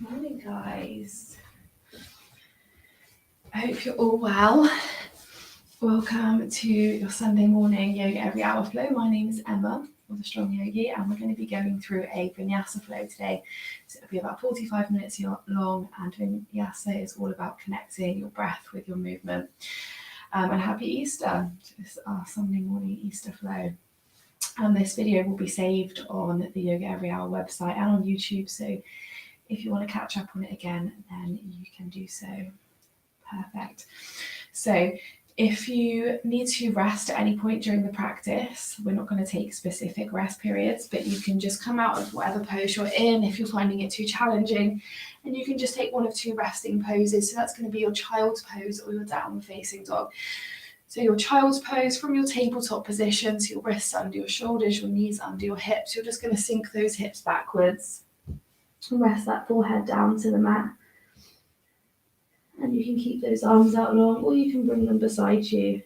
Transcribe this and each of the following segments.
Morning, guys. I hope you're all well. Welcome to your Sunday morning Yoga Every Hour flow. My name is Emma of the Strong Yogi, and we're going to be going through a Vinyasa flow today. So it'll be about 45 minutes long, and Vinyasa is all about connecting your breath with your movement. And happy Easter. This is our Sunday morning Easter flow. And this video will be saved on the Yoga Every Hour website and on YouTube. So if you want to catch up on it again, then you can do so. Perfect. So if you need to rest at any point during the practice, we're not going to take specific rest periods, but you can just come out of whatever pose you're in if you're finding it too challenging, and you can just take one of two resting poses. So that's going to be your child's pose or your downward facing dog. So your child's pose from your tabletop position, so your wrists under your shoulders, your knees under your hips. You're just going to sink those hips backwards and rest that forehead down to the mat. And you can keep those arms out long, or you can bring them beside you.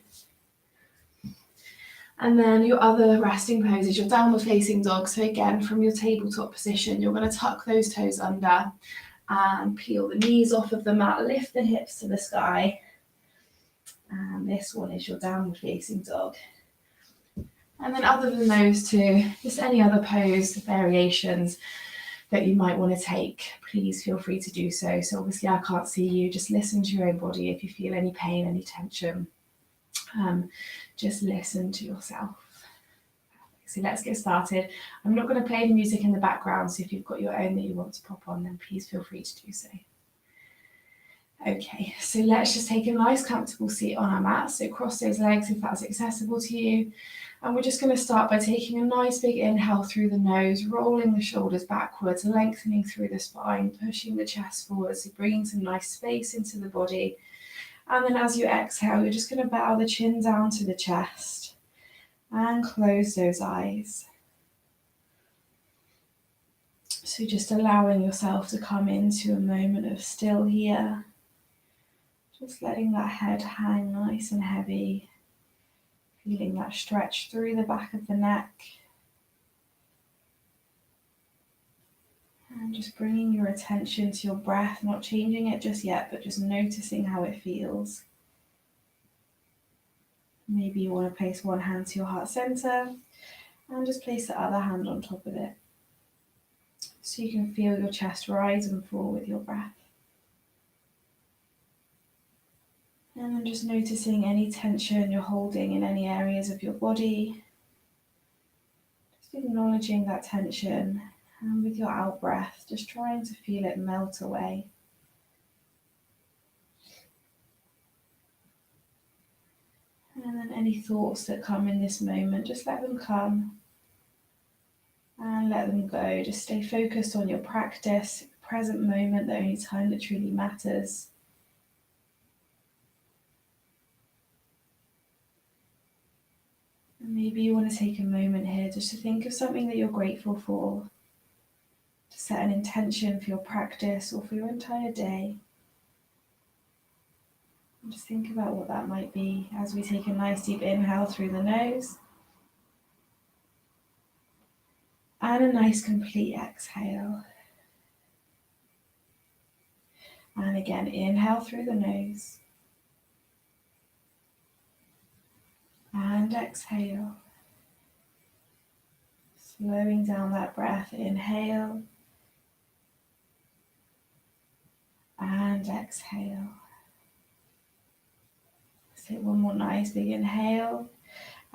And then your other resting pose is your downward facing dog. So again, from your tabletop position, you're going to tuck those toes under and peel the knees off of the mat, lift the hips to the sky. And this one is your downward facing dog. And then other than those two, just any other pose variations that you might want to take, please feel free to do so. So obviously I can't see you, just listen to your own body. If you feel any pain, any tension, just listen to yourself. So let's get started. I'm not going to play the music in the background, so if you've got your own that you want to pop on, then please feel free to do so. Okay, so let's just take a nice comfortable seat on our mat. So cross those legs if that's accessible to you. And we're just going to start by taking a nice big inhale through the nose, rolling the shoulders backwards, lengthening through the spine, pushing the chest forward, so bringing some nice space into the body. And then as you exhale, you're just going to bow the chin down to the chest and close those eyes. So just allowing yourself to come into a moment of still here. Just letting that head hang nice and heavy. Feeling that stretch through the back of the neck. And just bringing your attention to your breath, not changing it just yet, but just noticing how it feels. Maybe you want to place one hand to your heart center and just place the other hand on top of it. So you can feel your chest rise and fall with your breath. And then just noticing any tension you're holding in any areas of your body. Just acknowledging that tension, and with your out breath, just trying to feel it melt away. And then any thoughts that come in this moment, just let them come and let them go. Just stay focused on your practice, the present moment, the only time that truly matters. Maybe you want to take a moment here just to think of something that you're grateful for, to set an intention for your practice or for your entire day. And just think about what that might be as we take a nice deep inhale through the nose and a nice complete exhale. And again, inhale through the nose. And exhale. Slowing down that breath, inhale. And exhale. Let's take one more nice big inhale.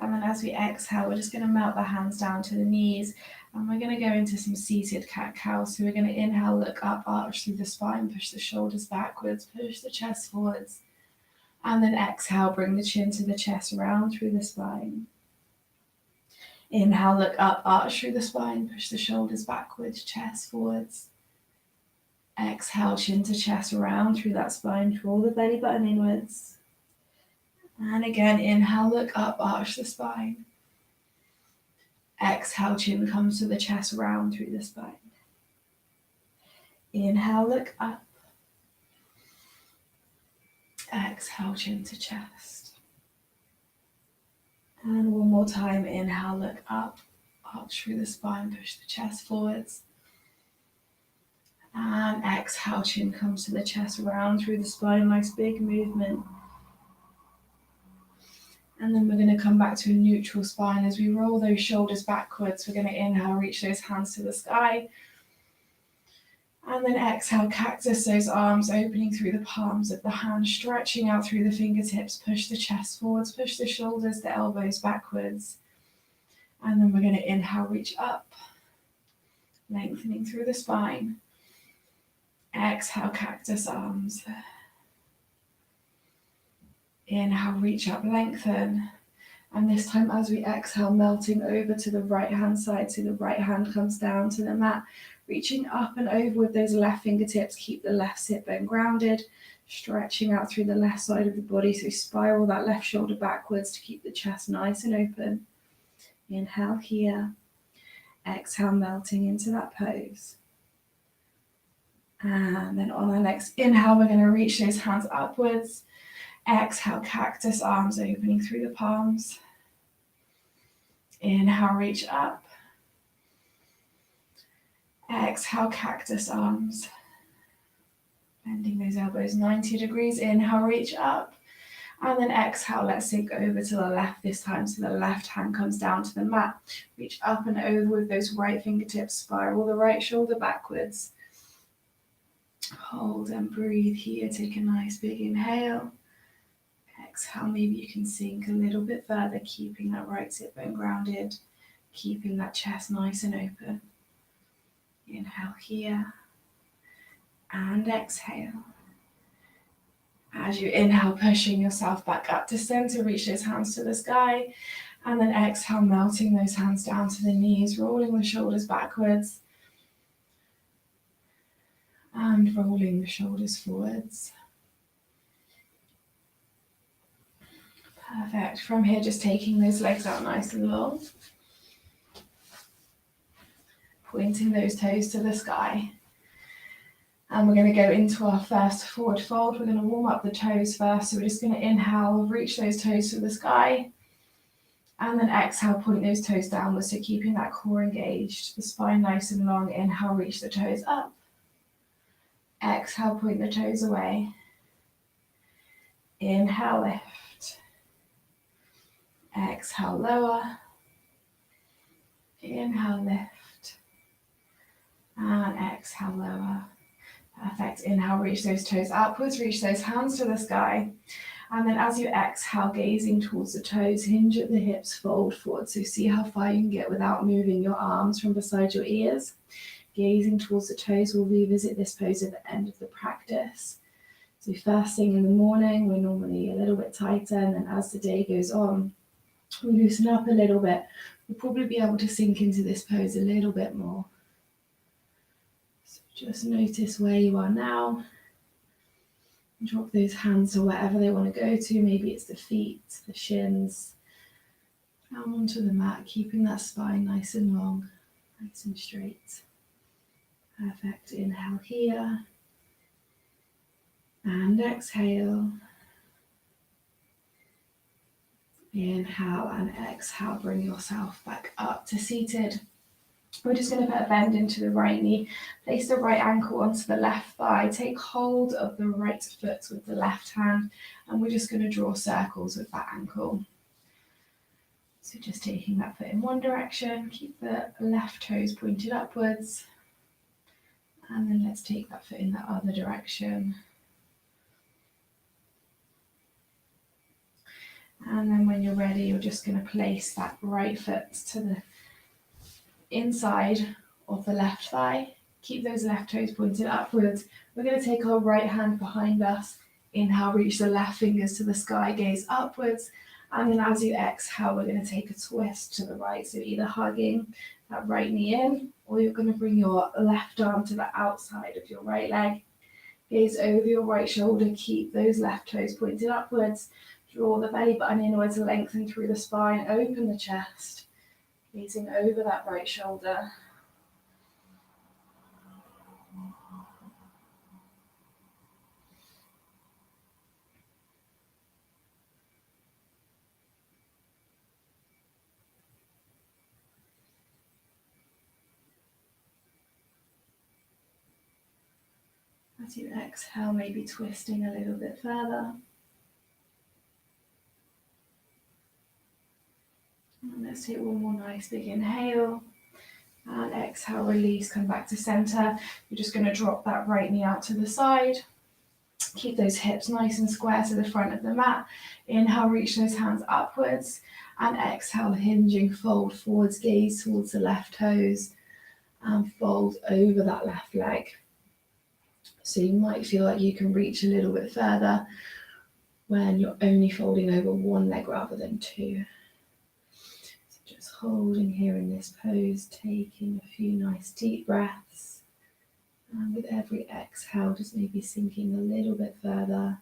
And then as we exhale, we're just going to melt the hands down to the knees. And we're going to go into some seated cat-cow. So we're going to inhale, look up, arch through the spine, push the shoulders backwards, push the chest forwards. And then exhale, bring the chin to the chest, round through the spine. Inhale, look up, arch through the spine, push the shoulders backwards, chest forwards. Exhale, chin to chest, round through that spine, draw the belly button inwards. And again, inhale, look up, arch the spine. Exhale, chin comes to the chest, round through the spine. Inhale, look up. Exhale, chin to chest. And one more time, inhale, look up, arch through the spine, push the chest forwards. And exhale, chin comes to the chest, round through the spine, nice big movement. And then we're going to come back to a neutral spine as we roll those shoulders backwards. We're going to inhale, reach those hands to the sky. And then exhale, cactus those arms, opening through the palms of the hands, stretching out through the fingertips, push the chest forwards, push the shoulders, the elbows backwards. And then we're going to inhale, reach up, lengthening through the spine. Exhale, cactus arms. Inhale, reach up, lengthen. And this time as we exhale, melting over to the right hand side, so the right hand comes down to the mat, reaching up and over with those left fingertips, keep the left sit bone grounded, stretching out through the left side of the body, so spiral that left shoulder backwards to keep the chest nice and open. Inhale here, exhale, melting into that pose. And then on our next inhale, we're going to reach those hands upwards. Exhale, cactus arms opening through the palms. Inhale, reach up. Exhale, cactus arms. Bending those elbows 90 degrees. Inhale, reach up. And then exhale, let's sink over to the left this time. So the left hand comes down to the mat. Reach up and over with those right fingertips. Spiral the right shoulder backwards. Hold and breathe here. Take a nice big inhale. Exhale, maybe you can sink a little bit further, keeping that right sit bone grounded, keeping that chest nice and open. Inhale here and exhale. As you inhale, pushing yourself back up to center, reach those hands to the sky, and then exhale, melting those hands down to the knees, rolling the shoulders backwards and rolling the shoulders forwards. Perfect. From here, just taking those legs out nice and long. Pointing those toes to the sky. And we're going to go into our first forward fold. We're going to warm up the toes first. So we're just going to inhale, reach those toes to the sky. And then exhale, point those toes downwards. So keeping that core engaged, the spine nice and long. Inhale, reach the toes up. Exhale, point the toes away. Inhale, lift. Exhale, lower. Inhale, lift. And exhale, lower. Perfect. Inhale, reach those toes upwards, reach those hands to the sky. And then as you exhale, gazing towards the toes, hinge at the hips, fold forward. So see how far you can get without moving your arms from beside your ears. Gazing towards the toes, we'll revisit this pose at the end of the practice. So first thing in the morning, we're normally a little bit tighter, and then as the day goes on, we loosen up a little bit. We'll probably be able to sink into this pose a little bit more. So just notice where you are now. Drop those hands to wherever they want to go to. Maybe it's the feet, the shins, down onto the mat, keeping that spine nice and long, nice and straight. Perfect. Inhale here. And exhale. Inhale and exhale. Bring yourself back up to seated. We're just going to put a bend into the right knee. Place the right ankle onto the left thigh. Take hold of the right foot with the left hand. And we're just going to draw circles with that ankle. So just taking that foot in one direction. Keep the left toes pointed upwards. And then let's take that foot in the other direction. And then when you're ready, you're just going to place that right foot to the inside of the left thigh. Keep those left toes pointed upwards. We're going to take our right hand behind us. Inhale, reach the left fingers to the sky, gaze upwards. And then as you exhale, we're going to take a twist to the right. So either hugging that right knee in, or you're going to bring your left arm to the outside of your right leg. Gaze over your right shoulder. Keep those left toes pointed upwards. Draw the belly button inwards, lengthen through the spine, open the chest. Gazing over that right shoulder. As you exhale, maybe twisting a little bit further. And let's take one more nice big inhale. And exhale, release, come back to center. You're just going to drop that right knee out to the side. Keep those hips nice and square to the front of the mat. Inhale, reach those hands upwards. And exhale, hinging, fold forwards, gaze towards the left toes. And fold over that left leg. So you might feel like you can reach a little bit further when you're only folding over one leg rather than two. So just holding here in this pose, taking a few nice deep breaths. And with every exhale, just maybe sinking a little bit further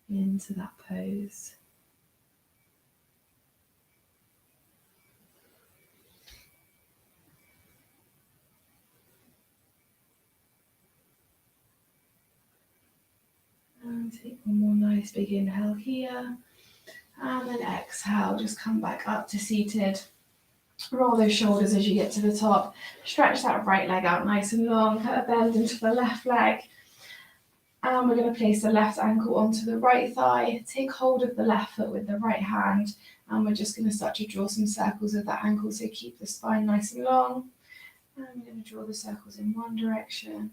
into that pose. And take one more nice big inhale here. And then exhale, just come back up to seated. Roll those shoulders as you get to the top. Stretch that right leg out nice and long. Put a bend into the left leg. And we're going to place the left ankle onto the right thigh. Take hold of the left foot with the right hand. And we're just going to start to draw some circles with that ankle. So keep the spine nice and long. And I'm going to draw the circles in one direction.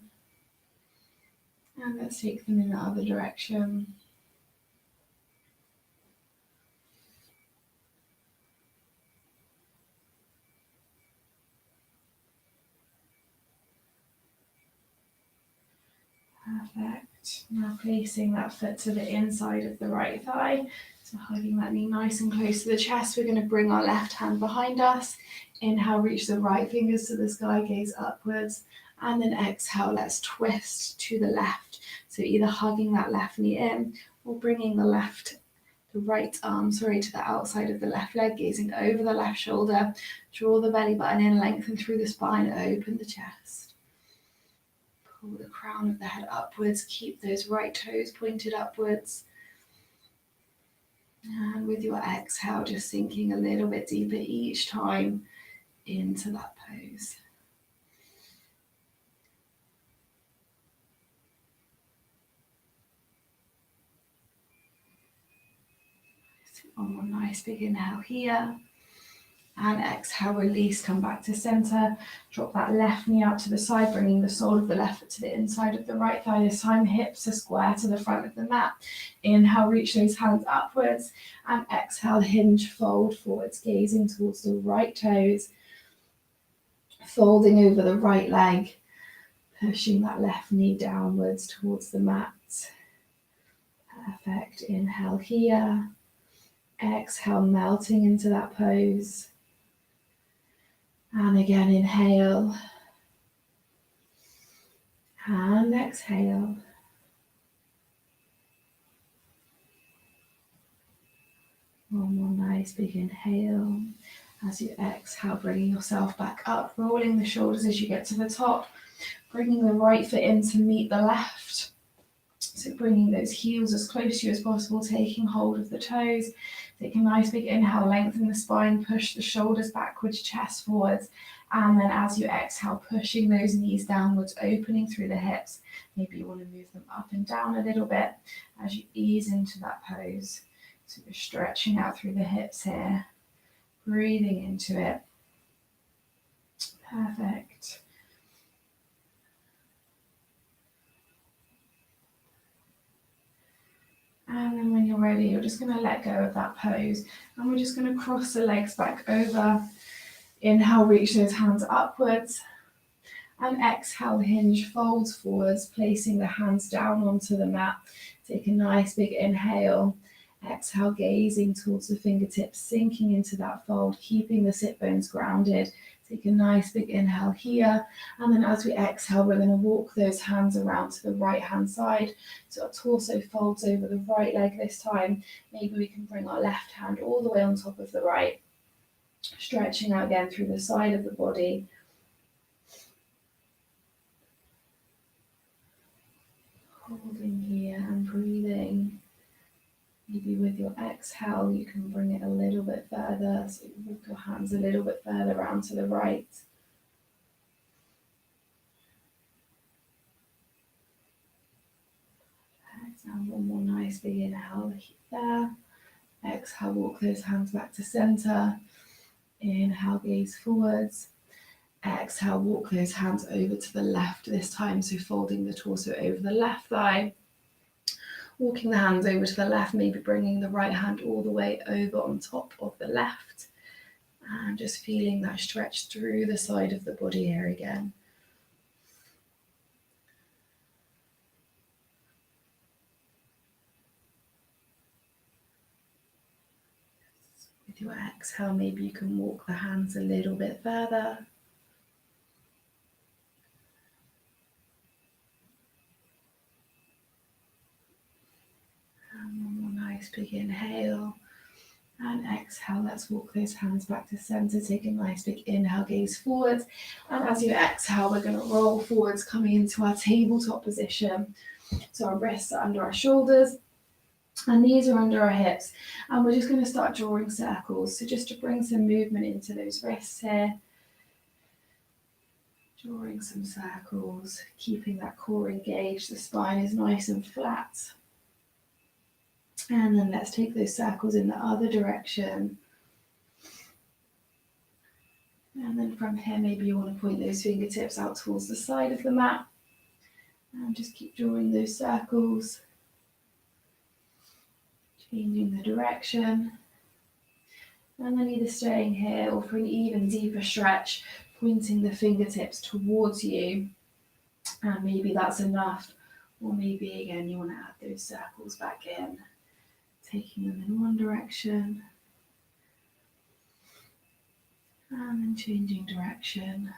And let's take them in the other direction. Perfect. Now placing that foot to the inside of the right thigh. So hugging that knee nice and close to the chest. We're going to bring our left hand behind us. Inhale, reach the right fingers to the sky, gaze upwards. And then exhale, let's twist to the left. So either hugging that left knee in or bringing the right arm, to the outside of the left leg, gazing over the left shoulder. Draw the belly button in, lengthen through the spine, open the chest. Pull the crown of the head upwards, keep those right toes pointed upwards. And with your exhale, just sinking a little bit deeper each time into that pose. One more nice big inhale here. And exhale, release, come back to center. Drop that left knee out to the side, bringing the sole of the left foot to the inside of the right thigh. This time, hips are square to the front of the mat. Inhale, reach those hands upwards. And exhale, hinge, fold forwards, gazing towards the right toes. Folding over the right leg. Pushing that left knee downwards towards the mat. Perfect. Inhale here. Exhale, melting into that pose. And again, inhale. And exhale. One more nice big inhale. As you exhale, bringing yourself back up, rolling the shoulders as you get to the top. Bringing the right foot in to meet the left. So bringing those heels as close to you as possible, taking hold of the toes. Take a nice big inhale, lengthen the spine, push the shoulders backwards, chest forwards. And then as you exhale, pushing those knees downwards, opening through the hips. Maybe you want to move them up and down a little bit as you ease into that pose. So you're stretching out through the hips here, breathing into it. Perfect. And then when you're ready, you're just going to let go of that pose. And we're just going to cross the legs back over. Inhale, reach those hands upwards. And exhale, hinge, folds forwards, placing the hands down onto the mat. Take a nice big inhale. Exhale, gazing towards the fingertips, sinking into that fold, keeping the sit bones grounded. Take a nice big inhale here. And then as we exhale, we're going to walk those hands around to the right hand side. So our torso folds over the right leg this time. Maybe we can bring our left hand all the way on top of the right. Stretching out again through the side of the body. Holding here and breathing. Maybe with your exhale, you can bring it a little bit further. So you walk your hands a little bit further around to the right. And one more nice big inhale there. Exhale, walk those hands back to center. Inhale, gaze forwards. Exhale, walk those hands over to the left this time, so folding the torso over the left thigh. Walking the hands over to the left, maybe bringing the right hand all the way over on top of the left. And just feeling that stretch through the side of the body here again. With your exhale, maybe you can walk the hands a little bit further. And one more nice big inhale. And exhale, let's walk those hands back to center. Take a nice big inhale, gaze forwards. And as you exhale, we're going to roll forwards, coming into our tabletop position. So our wrists are under our shoulders, our knees are under our hips. And we're just going to start drawing circles. So just to bring some movement into those wrists here. Drawing some circles, keeping that core engaged. The spine is nice and flat. And then let's take those circles in the other direction. And then from here, maybe you want to point those fingertips out towards the side of the mat. And just keep drawing those circles. Changing the direction. And then either staying here or for an even deeper stretch, pointing the fingertips towards you. And maybe that's enough. Or maybe again, you want to add those circles back in. Taking them in one direction. And then changing direction.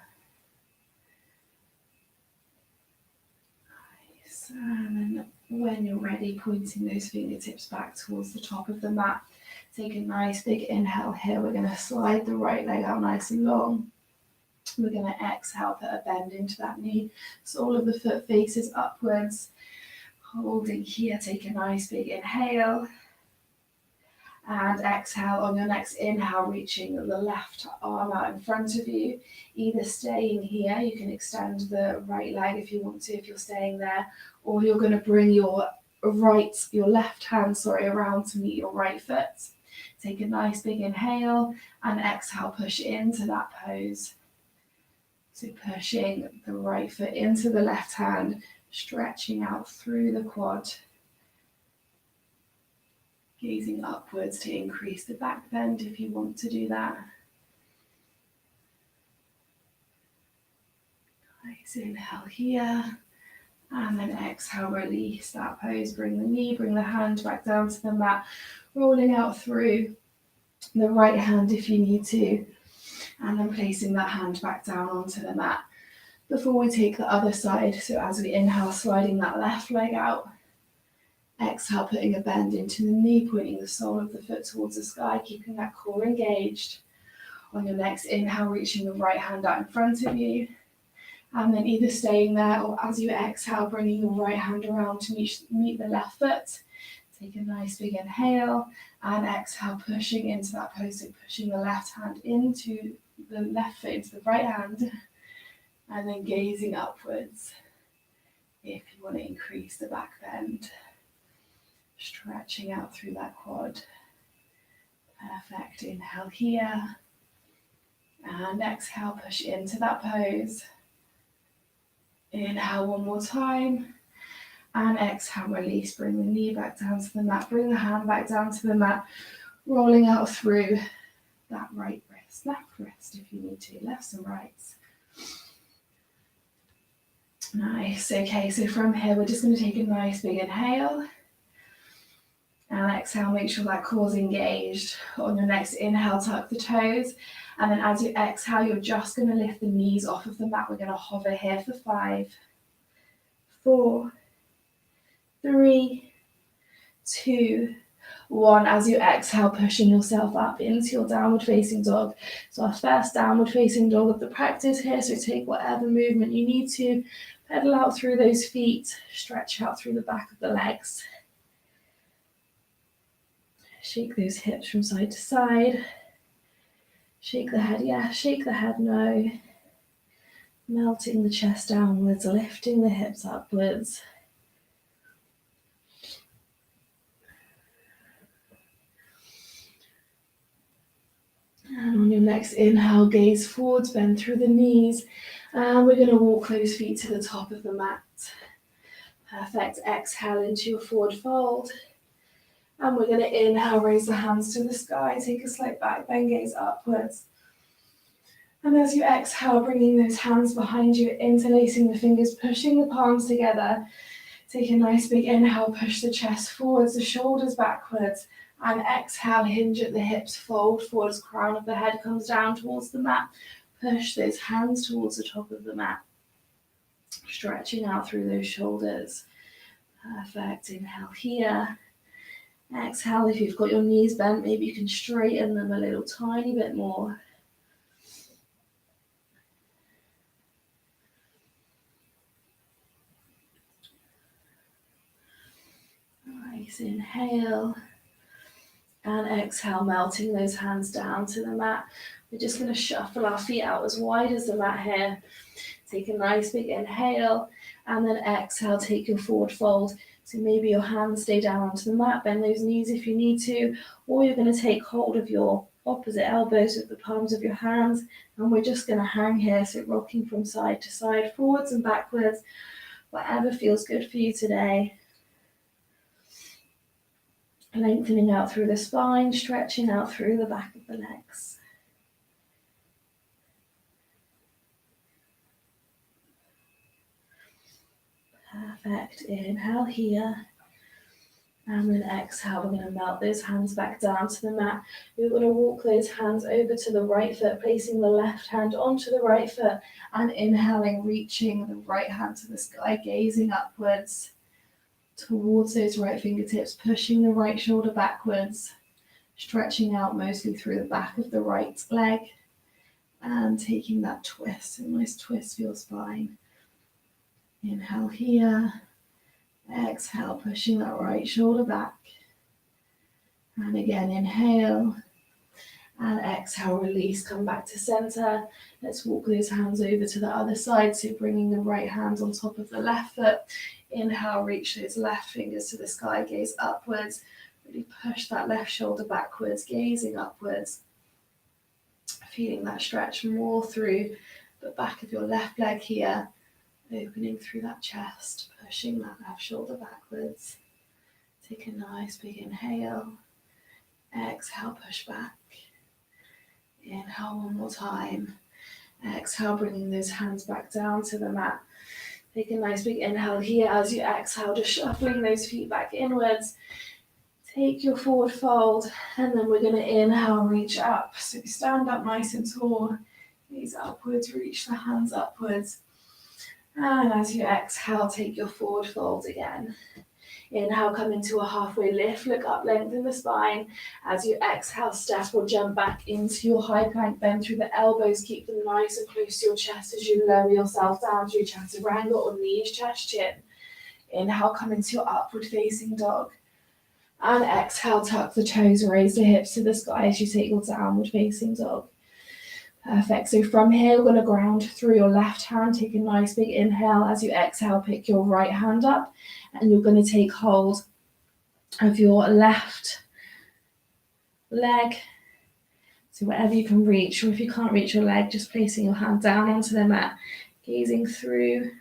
Nice. And then when you're ready, pointing those fingertips back towards the top of the mat. Take a nice big inhale here. We're going to slide the right leg out nice and long. We're going to exhale, put a bend into that knee. Sole of the foot faces upwards. Holding here, take a nice big inhale. And exhale. On your next inhale, reaching the left arm out in front of you. Either staying here, you can extend the right leg if you want to, if you're staying there, or you're going to bring your left hand, around to meet your right foot. Take a nice big inhale and exhale, push into that pose. So pushing the right foot into the left hand, stretching out through the quad. Gazing upwards to increase the back bend if you want to do that. Nice inhale here. And then exhale, release that pose. Bring the knee, bring the hand back down to the mat. Rolling out through the right hand if you need to. And then placing that hand back down onto the mat. Before we take the other side, so as we inhale, sliding that left leg out. Exhale, putting a bend into the knee, pointing the sole of the foot towards the sky, keeping that core engaged. On your next inhale, reaching the right hand out in front of you. And then either staying there or as you exhale, bringing your right hand around to meet the left foot. Take a nice big inhale and exhale, pushing into that pose, so pushing the left hand into the left foot, into the right hand. And then gazing upwards if you want to increase the back bend. Stretching out through that quad. Perfect. Inhale here. And exhale, push into that pose. Inhale one more time. And exhale, release. Bring the knee back down to the mat. Bring the hand back down to the mat. Rolling out through that right wrist. Left wrist if you need to. Lefts and rights. Nice. Okay, so from here, we're just going to take a nice big inhale. And exhale, make sure that core's engaged. On your next inhale, tuck the toes. And then as you exhale, you're just going to lift the knees off of the mat. We're going to hover here for 5, 4, 3, 2, 1. As you exhale, pushing yourself up into your downward facing dog. So our first downward facing dog of the practice here. So take whatever movement you need to. Pedal out through those feet. Stretch out through the back of the legs. Shake those hips from side to side. Shake the head yes, shake the head no. Melting the chest downwards, lifting the hips upwards. And on your next inhale, gaze forwards, bend through the knees. And we're going to walk those feet to the top of the mat. Perfect. Exhale into your forward fold. And we're going to inhale, raise the hands to the sky. Take a slight back bend, gaze upwards. And as you exhale, bringing those hands behind you, interlacing the fingers, pushing the palms together. Take a nice big inhale, push the chest forwards, the shoulders backwards. And exhale, hinge at the hips, fold forwards, crown of the head comes down towards the mat. Push those hands towards the top of the mat. Stretching out through those shoulders. Perfect. Inhale here. Exhale, if you've got your knees bent, maybe you can straighten them a little tiny bit more. Nice. Inhale. And exhale, melting those hands down to the mat. We're just going to shuffle our feet out as wide as the mat here. Take a nice big inhale, and then exhale, take your forward fold. So maybe your hands stay down onto the mat, bend those knees if you need to, or you're going to take hold of your opposite elbows with the palms of your hands, and we're just going to hang here, so rocking from side to side, forwards and backwards, whatever feels good for you today. Lengthening out through the spine, stretching out through the back of the legs. Perfect. Inhale here. And then exhale, we're going to melt those hands back down to the mat. We're going to walk those hands over to the right foot, placing the left hand onto the right foot, and inhaling, reaching the right hand to the sky, gazing upwards towards those right fingertips, pushing the right shoulder backwards, stretching out mostly through the back of the right leg, and taking that twist, a nice twist for your spine. Inhale here, exhale, pushing that right shoulder back, and again inhale, and exhale, release, come back to center. Let's walk those hands over to the other side, so bringing the right hand on top of the left foot. Inhale, reach those left fingers to the sky, gaze upwards, really push that left shoulder backwards, gazing upwards, feeling that stretch more through the back of your left leg here, opening through that chest, pushing that left shoulder backwards. Take a nice big inhale, exhale, push back. Inhale one more time, exhale, bringing those hands back down to the mat. Take a nice big inhale here. As you exhale, just shuffling those feet back inwards. Take your forward fold, and then we're going to inhale, reach up. So stand up nice and tall, gaze upwards, reach the hands upwards. And as you exhale, take your forward fold again. Inhale, come into a halfway lift, look up, lengthen the spine. As you exhale, step or jump back into your high plank, bend through the elbows, keep them nice and close to your chest as you lower yourself down to your chaturanga or knees, chest, chin. Inhale, come into your upward facing dog. And exhale, tuck the toes, raise the hips to the sky as you take your downward facing dog. Perfect. So from here, we're going to ground through your left hand. Take a nice big inhale. As you exhale, pick your right hand up, and you're going to take hold of your left leg. So wherever you can reach, or if you can't reach your leg, just placing your hand down onto the mat, gazing through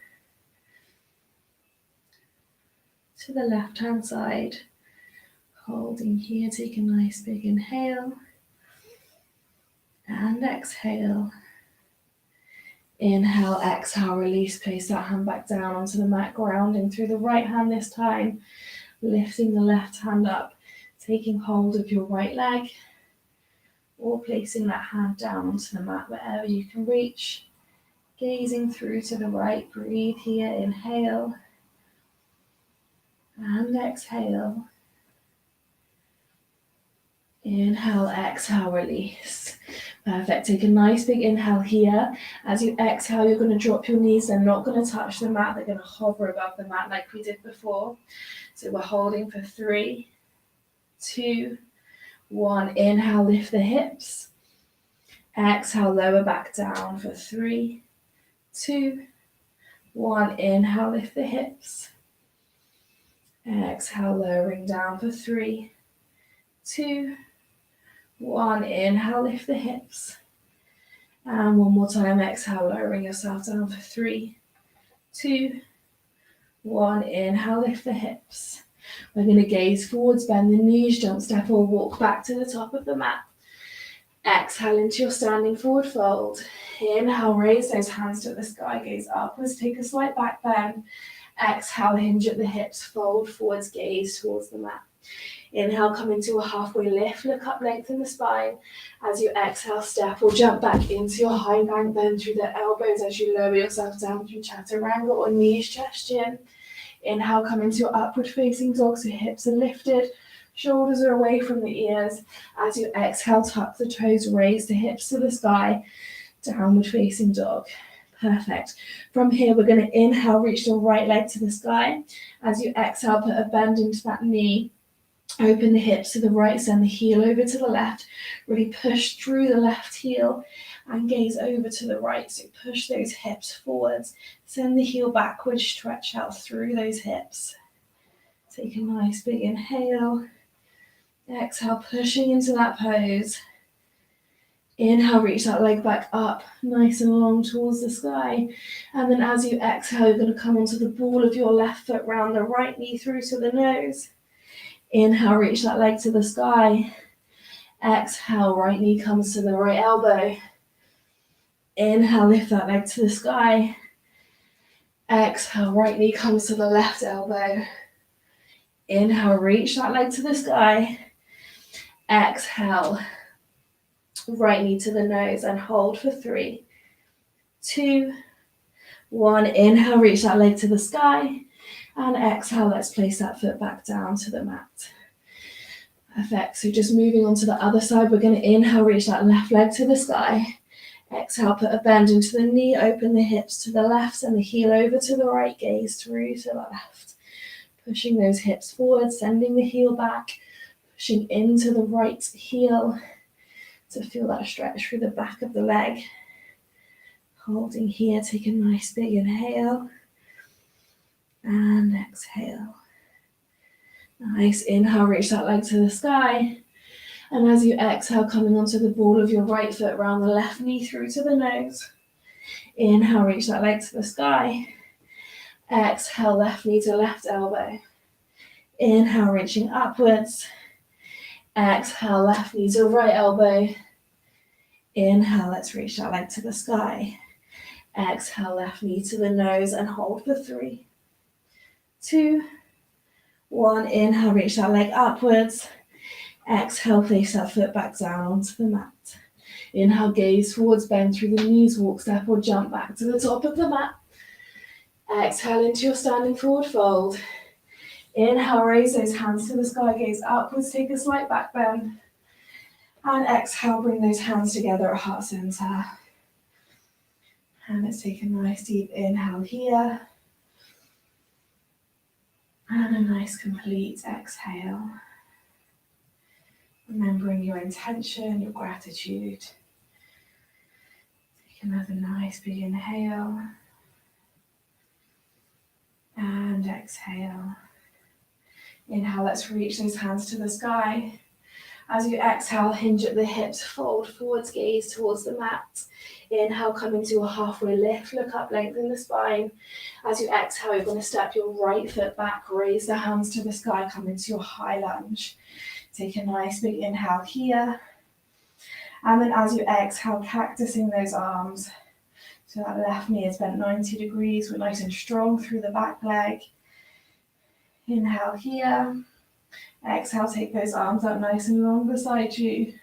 to the left hand side. Holding here, take a nice big inhale. And exhale. Inhale, exhale, release, place that hand back down onto the mat, grounding through the right hand this time, lifting the left hand up, taking hold of your right leg, or placing that hand down onto the mat wherever you can reach, gazing through to the right. Breathe here, inhale, and exhale. Inhale, exhale, release. Perfect. Take a nice big inhale here. As you exhale, you're going to drop your knees. They're not going to touch the mat. They're going to hover above the mat like we did before. So we're holding for 3, 2, 1. Inhale, lift the hips. Exhale, lower back down for 3, 2, 1. Inhale, lift the hips. Exhale, lowering down for 3, 2, 1, inhale, lift the hips. And one more time, exhale, lowering yourself down for 3, 2, 1, inhale, lift the hips. We're going to gaze forwards, bend the knees, jump, step or walk back to the top of the mat. Exhale into your standing forward fold. Inhale, raise those hands to the sky, gaze upwards, take a slight back bend. Exhale, hinge at the hips, fold forwards, gaze towards the mat. Inhale, come into a halfway lift, look up, lengthen the spine. As you exhale, step or jump back into your high plank, bend through the elbows as you lower yourself down through chaturanga or knees, chest, chin. Inhale, come into your upward facing dog, so hips are lifted, shoulders are away from the ears. As you exhale, tuck the toes, raise the hips to the sky, downward facing dog. Perfect. From here, we're going to inhale, reach the right leg to the sky. As you exhale, put a bend into that knee. Open the hips to the right, send the heel over to the left. Really push through the left heel and gaze over to the right. So push those hips forwards. Send the heel backwards, stretch out through those hips. Take a nice big inhale. Exhale, pushing into that pose. Inhale, reach that leg back up, nice and long towards the sky. And then as you exhale, you're going to come onto the ball of your left foot, round the right knee through to the nose. Inhale, reach that leg to the sky. Exhale, right knee comes to the right elbow. Inhale, lift that leg to the sky. Exhale, right knee comes to the left elbow. Inhale, reach that leg to the sky. Exhale, right knee to the nose and hold for 3, 2, 1. Inhale, reach that leg to the sky. And exhale, let's place that foot back down to the mat. Perfect. So just moving on to the other side, we're going to inhale, reach that left leg to the sky. Exhale, put a bend into the knee, open the hips to the left and the heel over to the right, gaze through to the left. Pushing those hips forward, sending the heel back, pushing into the right heel to feel that stretch through the back of the leg. Holding here, take a nice big inhale and exhale. Nice, inhale, reach that leg to the sky. And as you exhale, coming onto the ball of your right foot, round the left knee through to the nose. Inhale, reach that leg to the sky. Exhale, left knee to left elbow. Inhale, reaching upwards. Exhale, left knee to right elbow. Inhale, let's reach that leg to the sky. Exhale, left knee to the nose and hold for 3, 2, 1. Inhale, reach that leg upwards. Exhale, place that foot back down onto the mat. Inhale, gaze forwards, bend through the knees, walk, step or jump back to the top of the mat. Exhale into your standing forward fold. Inhale, raise those hands to the sky, gaze upwards, take a slight back bend. And exhale, bring those hands together at heart center. And let's take a nice deep inhale here. And a nice complete exhale. Remembering your intention, your gratitude. Take another nice big inhale. And exhale. Inhale, let's reach those hands to the sky. As you exhale, hinge at the hips, fold forwards, gaze towards the mat. Inhale, come into a halfway lift, look up, lengthen the spine. As you exhale, you're going to step your right foot back, raise the hands to the sky, come into your high lunge. Take a nice big inhale here. And then as you exhale, cactusing those arms. So that left knee is bent 90 degrees. We're nice and strong through the back leg. Inhale here. Exhale, take those arms out nice and long beside you.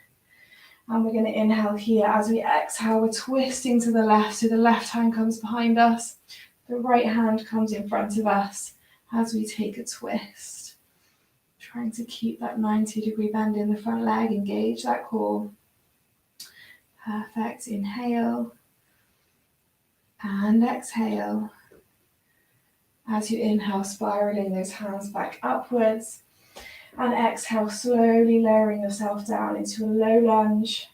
And we're going to inhale here. As we exhale, we're twisting to the left. So the left hand comes behind us. The right hand comes in front of us as we take a twist. Trying to keep that 90-degree bend in the front leg. Engage that core. Perfect. Inhale. And exhale. As you inhale, spiraling those hands back upwards. And exhale, slowly lowering yourself down into a low lunge.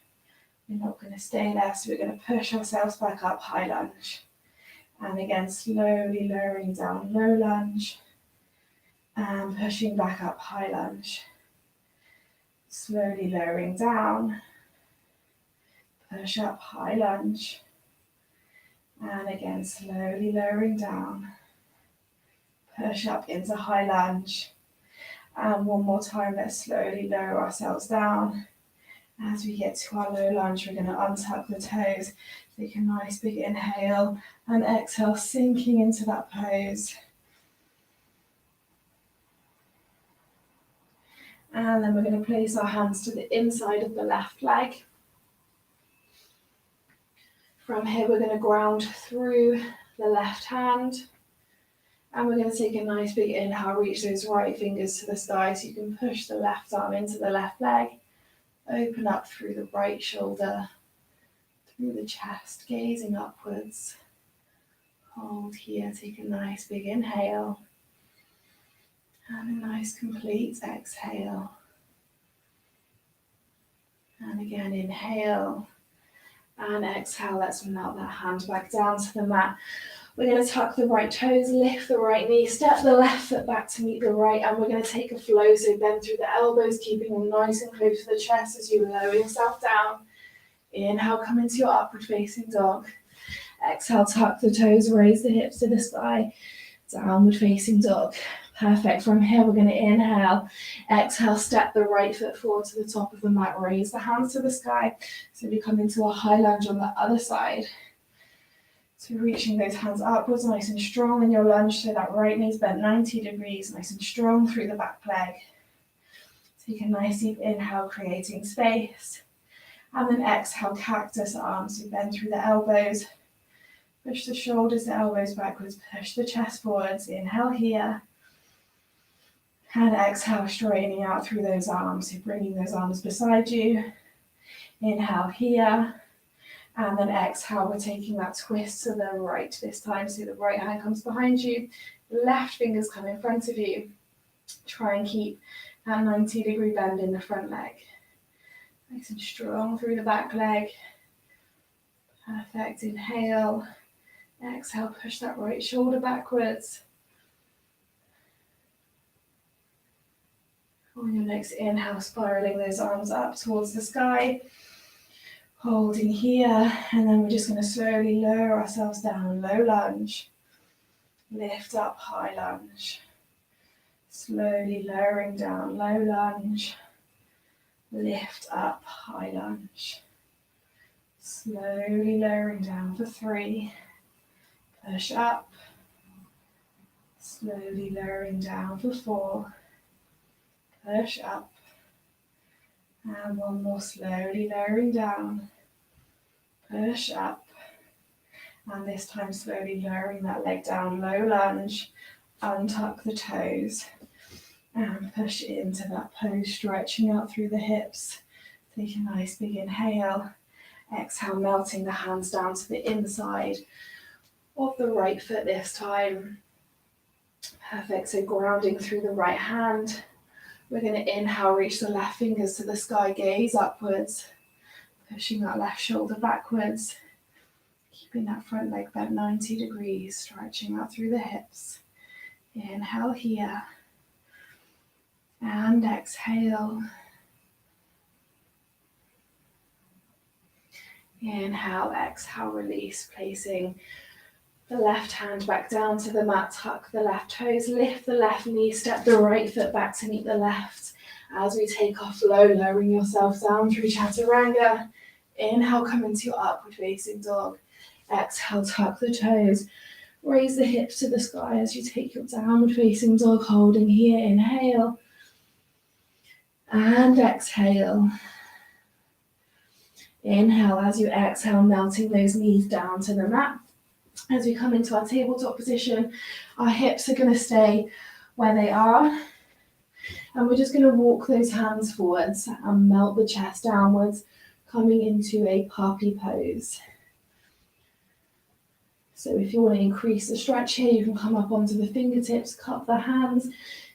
We're not going to stay there, so we're going to push ourselves back up, high lunge. And again, slowly lowering down, low lunge. And pushing back up, high lunge. Slowly lowering down. Push up, high lunge. And again, slowly lowering down. Push up into high lunge. And one more time, let's slowly lower ourselves down. As we get to our low lunge, we're going to untuck the toes. Take a nice big inhale and exhale, sinking into that pose. And then we're going to place our hands to the inside of the left leg. From here, we're going to ground through the left hand. And we're going to take a nice big inhale, reach those right fingers to the sky so you can push the left arm into the left leg. Open up through the right shoulder, through the chest, gazing upwards. Hold here, take a nice big inhale. And a nice complete exhale. And again, inhale. And exhale, let's melt that hand back down to the mat. We're going to tuck the right toes, lift the right knee, step the left foot back to meet the right, and we're going to take a flow, so bend through the elbows, keeping them nice and close to the chest as you lower yourself down. Inhale, come into your upward facing dog. Exhale, tuck the toes, raise the hips to the sky, downward facing dog. Perfect. From here, we're going to inhale, exhale, step the right foot forward to the top of the mat, raise the hands to the sky. So we come into a high lunge on the other side. So reaching those hands upwards, nice and strong in your lunge, so that right knee's bent 90 degrees, nice and strong through the back leg. Take a nice deep inhale, creating space. And then exhale, cactus arms. So bend through the elbows. Push the shoulders, the elbows backwards, push the chest forwards. Inhale here. And exhale, straightening out through those arms. So bringing those arms beside you. Inhale here. And then exhale, we're taking that twist to the right this time. So the right hand comes behind you. Left fingers come in front of you. Try and keep that 90-degree bend in the front leg. Nice and strong through the back leg. Perfect. Inhale. Exhale, push that right shoulder backwards. On your next inhale, spiraling those arms up towards the sky. Holding here, and then we're just going to slowly lower ourselves down. Low lunge. Lift up, high lunge. Slowly lowering down, low lunge. Lift up, high lunge. Slowly lowering down for 3. Push up. Slowly lowering down for 4. Push up. And one more, slowly lowering down. Push up. And this time slowly lowering that leg down, low lunge. Untuck the toes. And push into that pose, stretching out through the hips. Take a nice big inhale. Exhale, melting the hands down to the inside of the right foot this time. Perfect, so grounding through the right hand. We're going to inhale, reach the left fingers to the sky, gaze upwards. Pushing that left shoulder backwards. Keeping that front leg bent 90 degrees, stretching out through the hips. Inhale here. And exhale. Inhale, exhale, release, placing the left hand back down to the mat, tuck the left toes, lift the left knee, step the right foot back to meet the left. As we take our flow, lowering yourself down through chaturanga. Inhale, come into your upward facing dog. Exhale, tuck the toes, raise the hips to the sky as you take your downward facing dog, holding here. Inhale and exhale. Inhale, as you exhale, melting those knees down to the mat. As we come into our tabletop position, our hips are going to stay where they are. And we're just going to walk those hands forwards and melt the chest downwards, coming into a puppy pose. So if you want to increase the stretch here, you can come up onto the fingertips, cup the hands.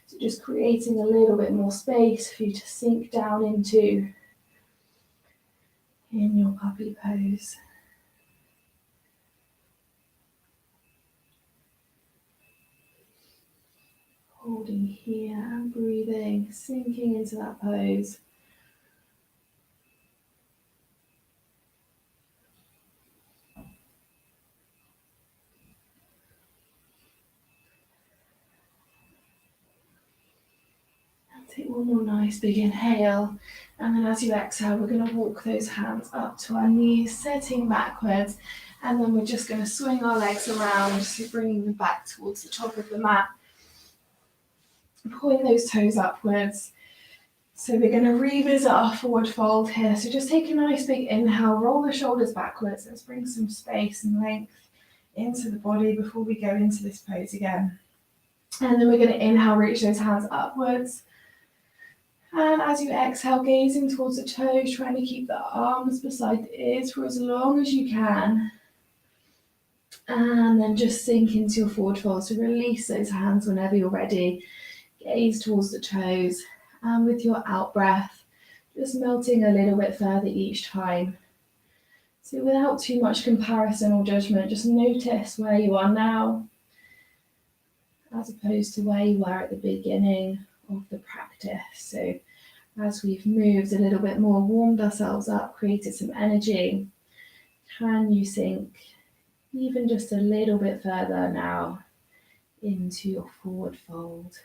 So just creating a little bit more space for you to sink down into in your puppy pose. Holding here and breathing, sinking into that pose. Take one more nice big inhale, and then as you exhale, we're going to walk those hands up to our knees, setting backwards, and then we're just going to swing our legs around, so bringing them back towards the top of the mat, pulling those toes upwards. So we're going to revisit our forward fold here. So just take a nice big inhale, roll the shoulders backwards. Let's bring some space and length into the body before we go into this pose again. And then we're going to inhale, reach those hands upwards. And as you exhale, gazing towards the toes, trying to keep the arms beside the ears for as long as you can. And then just sink into your forward fold. So release those hands whenever you're ready. Gaze towards the toes. And with your out breath, just melting a little bit further each time. So without too much comparison or judgment, just notice where you are now, as opposed to where you were at the beginning of the practice. So as we've moved a little bit more, warmed ourselves up, created some energy, can you sink even just a little bit further now into your forward fold?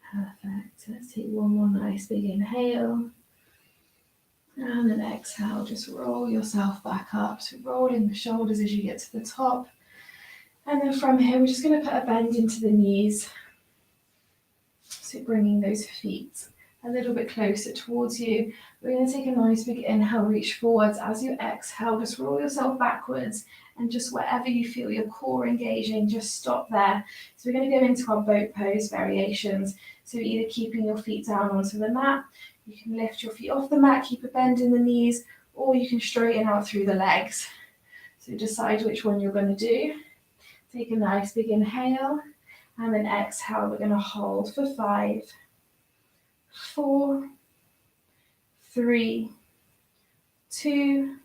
Perfect. Let's take one more nice big inhale. And then exhale, just roll yourself back up. So rolling the shoulders as you get to the top. And then from here, we're just going to put a bend into the knees. So bringing those feet a little bit closer towards you. We're going to take a nice big inhale, reach forwards. As you exhale, just roll yourself backwards. And just wherever you feel your core engaging, just stop there. So we're going to go into our boat pose variations. So either keeping your feet down onto the mat, you can lift your feet off the mat, keep a bend in the knees, or you can straighten out through the legs. So decide which one you're going to do. Take a nice big inhale, and then exhale. We're going to hold for 5, 4, 3, 2,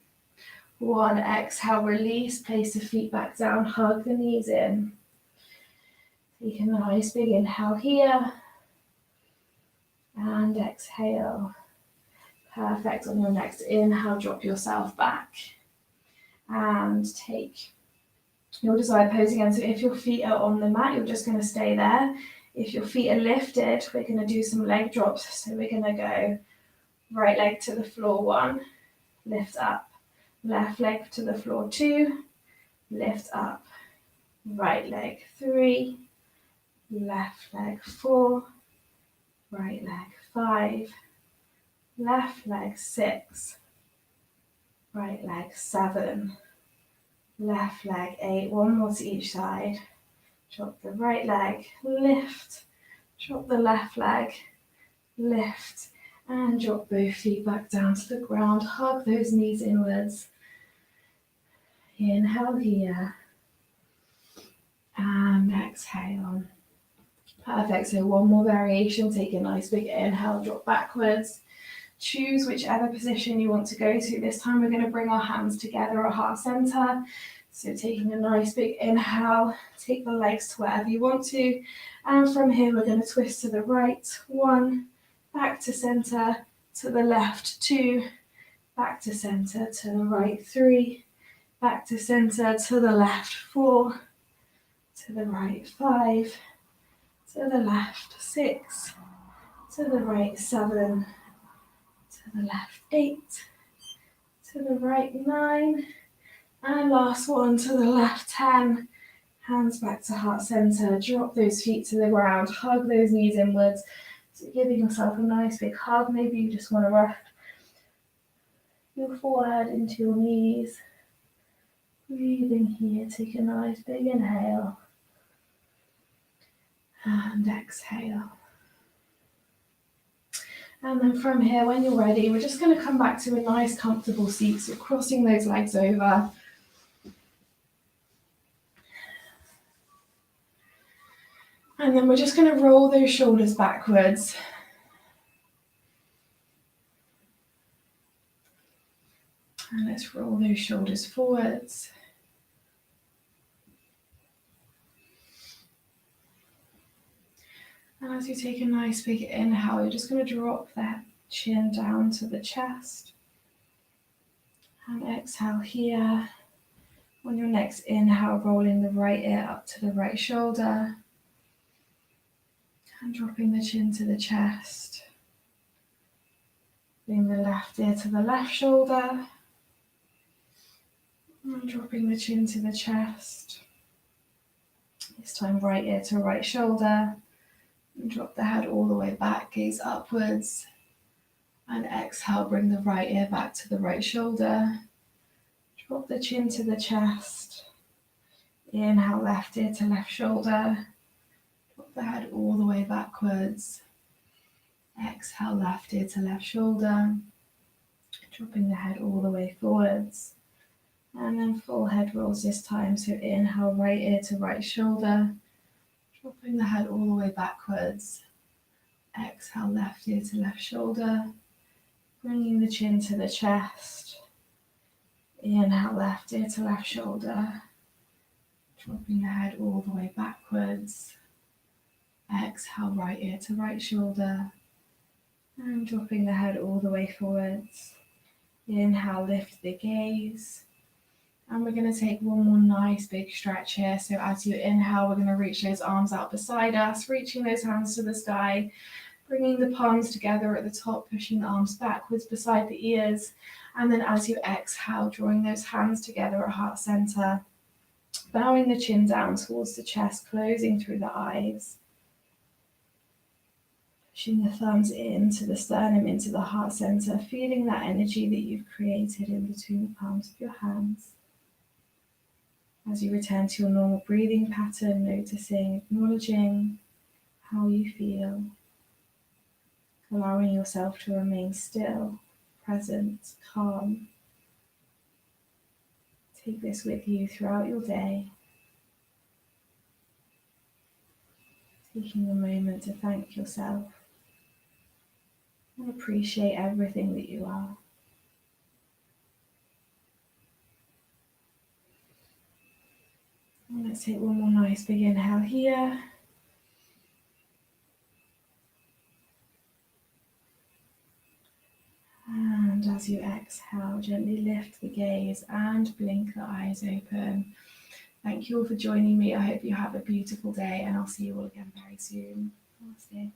1. Exhale, release, place the feet back down, hug the knees in. Take a nice big inhale here, and exhale. Perfect. On your next inhale, drop yourself back and take your desired pose again. So if your feet are on the mat, you're just going to stay there. If your feet are lifted, we're going to do some leg drops. So we're going to go right leg to the floor, 1, lift up, left leg to the floor, 2, lift up, right leg, 3, left leg, 4, right leg, 5, left leg, 6, right leg, 7, left leg, 8, one more to each side. Drop the right leg, lift, drop the left leg, lift, and drop both feet back down to the ground. Hug those knees inwards. Inhale here, and exhale. Perfect, so one more variation. Take a nice big inhale, drop backwards. Choose whichever position you want to go to. This time we're going to bring our hands together at heart center. So taking a nice big inhale, take the legs to wherever you want to. And from here, we're going to twist to the right, 1, back to center, to the left, 2, back to center, to the right, 3, back to center, to the left, 4, to the right, 5, to the left, 6, to the right, 7, to the left, 8, to the right, 9, and last one to the left, 10. Hands back to heart center, drop those feet to the ground, hug those knees inwards. So giving yourself a nice big hug. Maybe you just want to rest your forehead into your knees. Breathing here, take a nice big inhale and exhale. And then from here, when you're ready, we're just going to come back to a nice comfortable seat. So crossing those legs over. And then we're just going to roll those shoulders backwards. And let's roll those shoulders forwards. And as you take a nice big inhale, you're just going to drop that chin down to the chest. And exhale here. On your next inhale, rolling the right ear up to the right shoulder. And dropping the chin to the chest. Bring the left ear to the left shoulder. And dropping the chin to the chest. This time right ear to right shoulder. And drop the head all the way back, gaze upwards. And exhale, bring the right ear back to the right shoulder. Drop the chin to the chest. Inhale, left ear to left shoulder. Drop the head all the way backwards. Exhale, left ear to left shoulder. Dropping the head all the way forwards. And then full head rolls this time. So inhale, right ear to right shoulder. Dropping the head all the way backwards. Exhale, left ear to left shoulder. Bringing the chin to the chest. Inhale, left ear to left shoulder. Dropping the head all the way backwards. Exhale, right ear to right shoulder. And dropping the head all the way forwards. Inhale, lift the gaze. And we're going to take one more nice big stretch here. So as you inhale, we're going to reach those arms out beside us, reaching those hands to the sky, bringing the palms together at the top, pushing the arms backwards beside the ears. And then as you exhale, drawing those hands together at heart center, bowing the chin down towards the chest, closing through the eyes. Pushing the thumbs into the sternum, into the heart center, feeling that energy that you've created in between the palms of your hands. As you return to your normal breathing pattern, noticing, acknowledging how you feel, allowing yourself to remain still, present, calm. Take this with you throughout your day, taking a moment to thank yourself and appreciate everything that you are. And let's take one more nice big inhale here. And as you exhale, gently lift the gaze and blink the eyes open. Thank you all for joining me. I hope you have a beautiful day, and I'll see you all again very soon. Namaste.